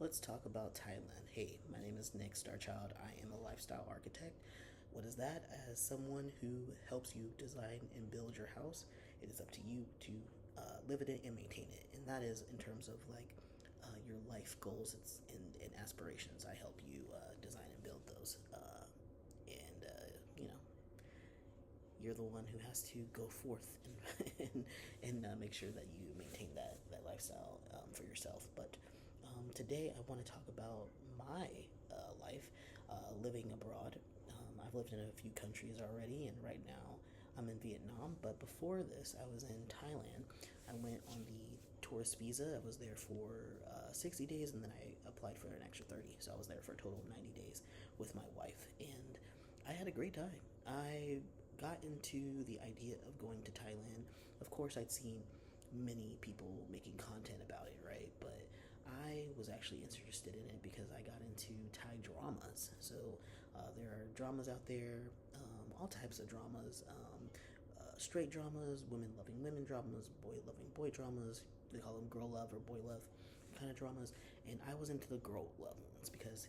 Let's talk about Thailand. Hey, my name is Nick Starchild. I am a lifestyle architect. What is that? As someone who helps you design and build your house, it is up to you to live in it and maintain it. And that is in terms of like your life goals and aspirations. I help you design and build those. And you're the one who has to go forth and make sure that you maintain that lifestyle for yourself. But today I want to talk about my life living abroad. I've lived in a few countries already, and right now I'm in Vietnam. But before this, I was in Thailand. I went on the tourist visa. I was there for 60 days, and then I applied for an extra 30. So I was there for a total of 90 days with my wife, and I had a great time. I got into the idea of going to Thailand. Of course, I'd seen many people making content about it, right? But I was actually interested in it because I got into Thai dramas. So there are dramas out there, all types of dramas, straight dramas, women loving women dramas, boy loving boy dramas. They call them girl love or boy love kind of dramas. And I was into the girl love ones because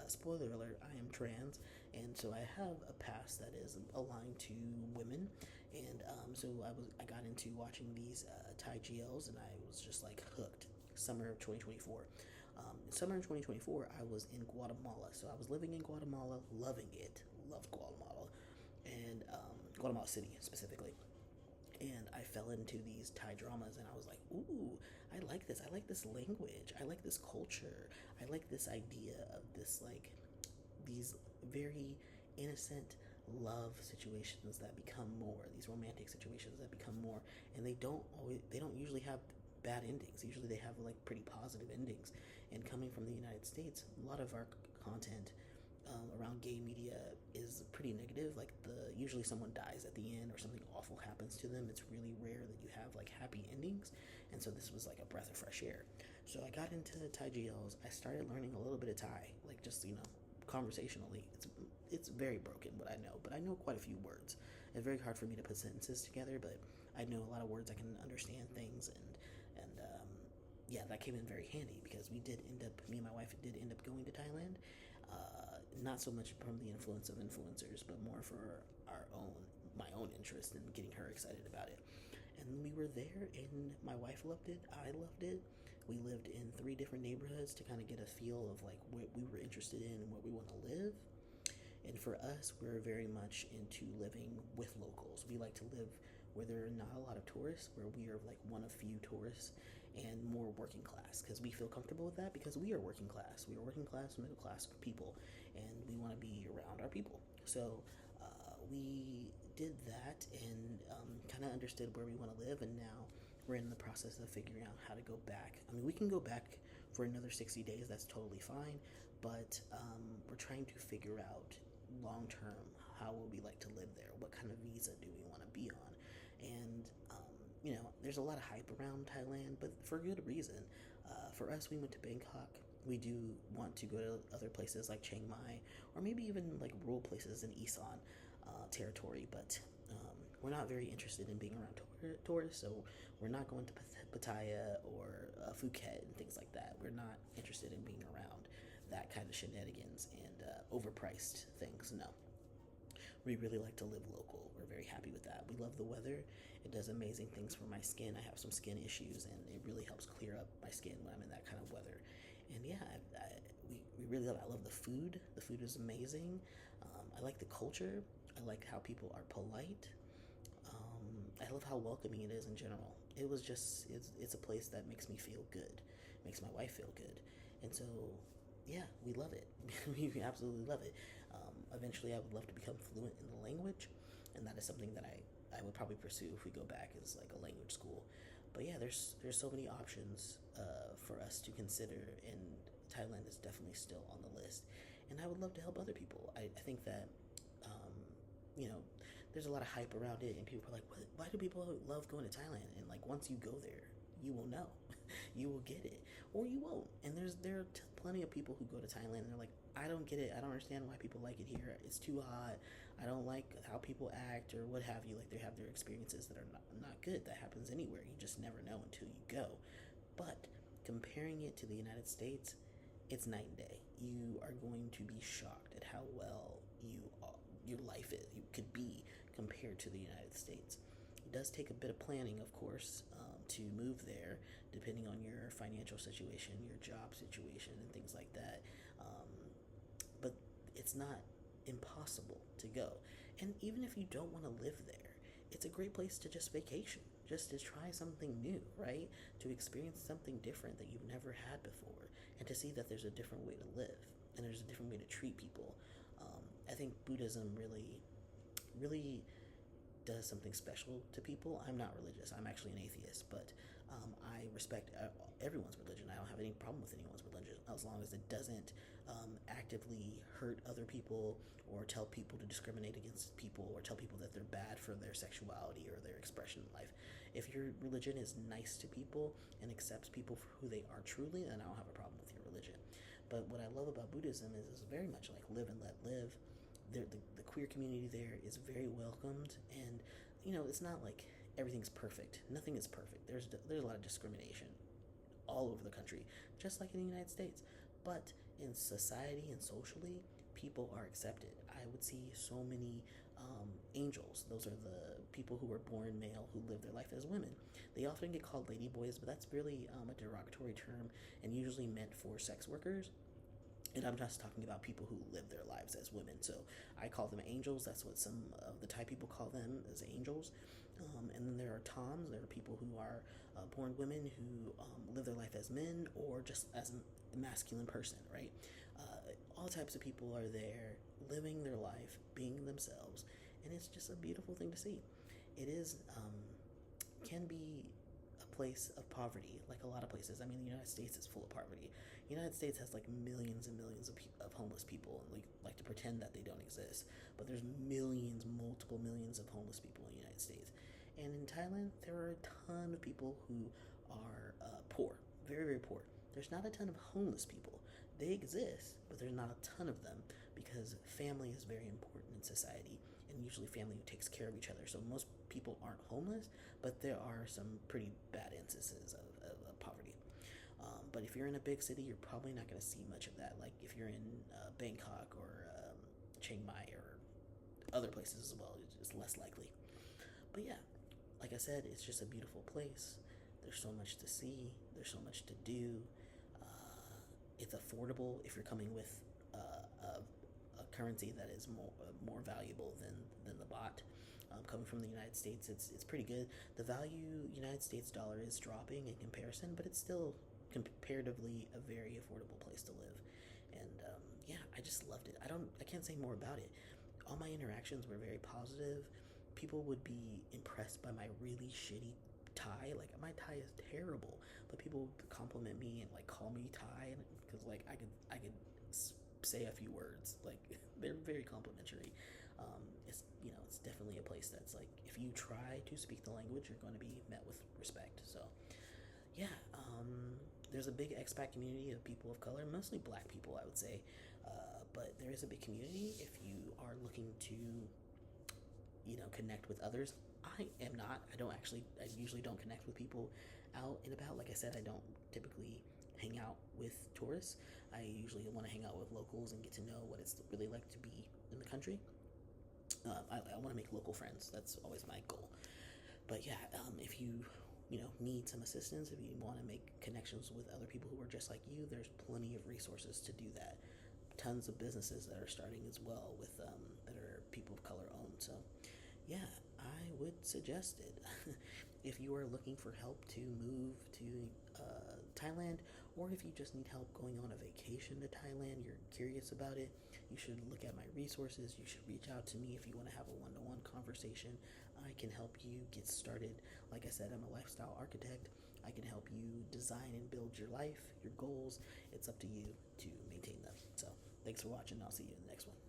spoiler alert, I am trans, and so I have a past that is aligned to women, and so I got into watching these Thai GLs, and I was just like hooked. Summer of 2024. Summer of 2024, I was in Guatemala, so I was living in Guatemala, loving it, loved Guatemala, and Guatemala City specifically. And I fell into these Thai dramas, and I was like, ooh, I like this. I like this language. I like this culture. I like this idea of this, like, these very innocent love situations that become more, these romantic situations that become more, and they don't usually have bad endings. Usually they have like pretty positive endings. And coming from the United States, a lot of our content around gay media is pretty negative. Like usually someone dies at the end or something awful happens to them. It's really rare that you have like happy endings, and so this was like a breath of fresh air. So I got into Thai GLs. I started learning a little bit of Thai, like just conversationally. It's very broken what I know, but I know quite a few words. It's very hard for me to put sentences together, but I know a lot of words. I can understand things, and yeah, that came in very handy because me and my wife did end up going to Thailand. Not so much from the influence of influencers, but more for my own interest in getting her excited about it. And we were there, and my wife loved it. I loved it. We lived in 3 different neighborhoods to kind of get a feel of like what we were interested in and where we want to live. And for us, we're very much into living with locals. We like to live where there are not a lot of tourists, where we are like one of few tourists, and more working class, because we feel comfortable with that because we are working class. We are working class, middle class people, and we want to be around our people. So we did that and kind of understood where we want to live, and now we're in the process of figuring out how to go back. I mean, we can go back for another 60 days, that's totally fine, but we're trying to figure out long term how would we like to live there, what kind of visa do we want to be on. And there's a lot of hype around Thailand, but for good reason. For us, we went to Bangkok. We do want to go to other places like Chiang Mai, or maybe even like rural places in Isan territory, but we're not very interested in being around tourists, so we're not going to Pattaya or Phuket and things like that. We're not interested in being around that kind of shenanigans and overpriced things. No. We really like to live local. We're very happy with that. We love the weather. It does amazing things for my skin. I have some skin issues, and it really helps clear up my skin when I'm in that kind of weather. And yeah, we really love it. I love the food. The food is amazing. I like the culture. I like how people are polite. I love how welcoming it is in general. It's a place that makes me feel good, makes my wife feel good, and so yeah, we love it. We absolutely love it. Eventually, I would love to become fluent in the language, and that is something that I would probably pursue if we go back as like a language school. But yeah, there's so many options for us to consider, and Thailand is definitely still on the list. And I would love to help other people. I think that there's a lot of hype around it, and people are like, why do people love going to Thailand? And like, once you go there, you will know. You will get it, or you won't. And there are plenty of people who go to Thailand and they're like, I don't get it. I don't understand why people like it here. It's too hot. I don't like how people act or what have you. Like, they have their experiences that are not good. That happens anywhere. You just never know until you go. But comparing it to the United States, it's night and day. You are going to be shocked at how well your life could be compared to the United States. It does take a bit of planning, of course, to move there, depending on your financial situation, your job situation, and things like that. But it's not impossible to go. And even if you don't want to live there, it's a great place to just vacation, just to try something new, right? To experience something different that you've never had before, and to see that there's a different way to live and there's a different way to treat people. I think Buddhism really does something special to people. I'm not religious. I'm actually an atheist, but I respect everyone's religion. I don't have any problem with anyone's religion as long as it doesn't actively hurt other people or tell people to discriminate against people or tell people that they're bad for their sexuality or their expression in life. If your religion is nice to people and accepts people for who they are truly, then I don't have a problem with your religion. But what I love about Buddhism is it's very much like live and let live. The queer community there is very welcomed, and it's not like everything's perfect. Nothing is perfect. There's a lot of discrimination all over the country, just like in the United States. But in society and socially, people are accepted. I would see so many angels. Those are the people who are born male who live their life as women. They often get called ladyboys, but that's really a derogatory term and usually meant for sex workers. And I'm just talking about people who live their lives as women. So I call them angels. That's what some of the Thai people call them, as angels. And then there are toms. There are people who are born women who live their life as men or just as a masculine person, right? All types of people are there living their life, being themselves. And it's just a beautiful thing to see. It is, can be a place of poverty, like a lot of places. I mean, the United States is full of poverty. The United States has like millions and millions of homeless people, and we like to pretend that they don't exist. But there's millions, multiple millions of homeless people in the United States. And in Thailand, there are a ton of people who are poor, very, very poor. There's not a ton of homeless people. They exist, but there's not a ton of them because family is very important in society, and usually family takes care of each other. So most people aren't homeless, but there are some pretty bad instances of poverty. But if you're in a big city, you're probably not going to see much of that. Like if you're in Bangkok or Chiang Mai or other places as well, it's less likely. But yeah, like I said, it's just a beautiful place. There's so much to see. There's so much to do. It's affordable if you're coming with a currency that is more valuable than the baht. Coming from the United States, it's pretty good. The United States dollar is dropping in comparison, but it's still comparatively a very affordable place to live. And yeah, I just loved it. I can't say more about it. All my interactions were very positive. People would be impressed by my really shitty Thai. Like my Thai is terrible, but people would compliment me and like call me Thai because like I could say a few words. Like they're very complimentary. It's definitely a place that's like if you try to speak the language, you're going to be met with respect. So yeah, there's a big expat community of people of color, mostly black people, I would say. But there is a big community if you are looking to connect with others. I am not. I usually don't connect with people out and about. Like I said, I don't typically hang out with tourists. I usually want to hang out with locals and get to know what it's really like to be in the country. I want to make local friends. That's always my goal. But yeah, if you need some assistance, if you want to make connections with other people who are just like you, there's plenty of resources to do that. Tons of businesses that are starting as well with that are people of color owned. So yeah, I would suggest it. If you are looking for help to move to Thailand, or if you just need help going on a vacation to Thailand, you're curious about it, you should look at my resources. You should reach out to me if you want to have a one-to-one conversation. I can help you get started. Like I said, I'm a lifestyle architect. I can help you design and build your life, your goals. It's up to you to maintain them. So thanks for watching. I'll see you in the next one.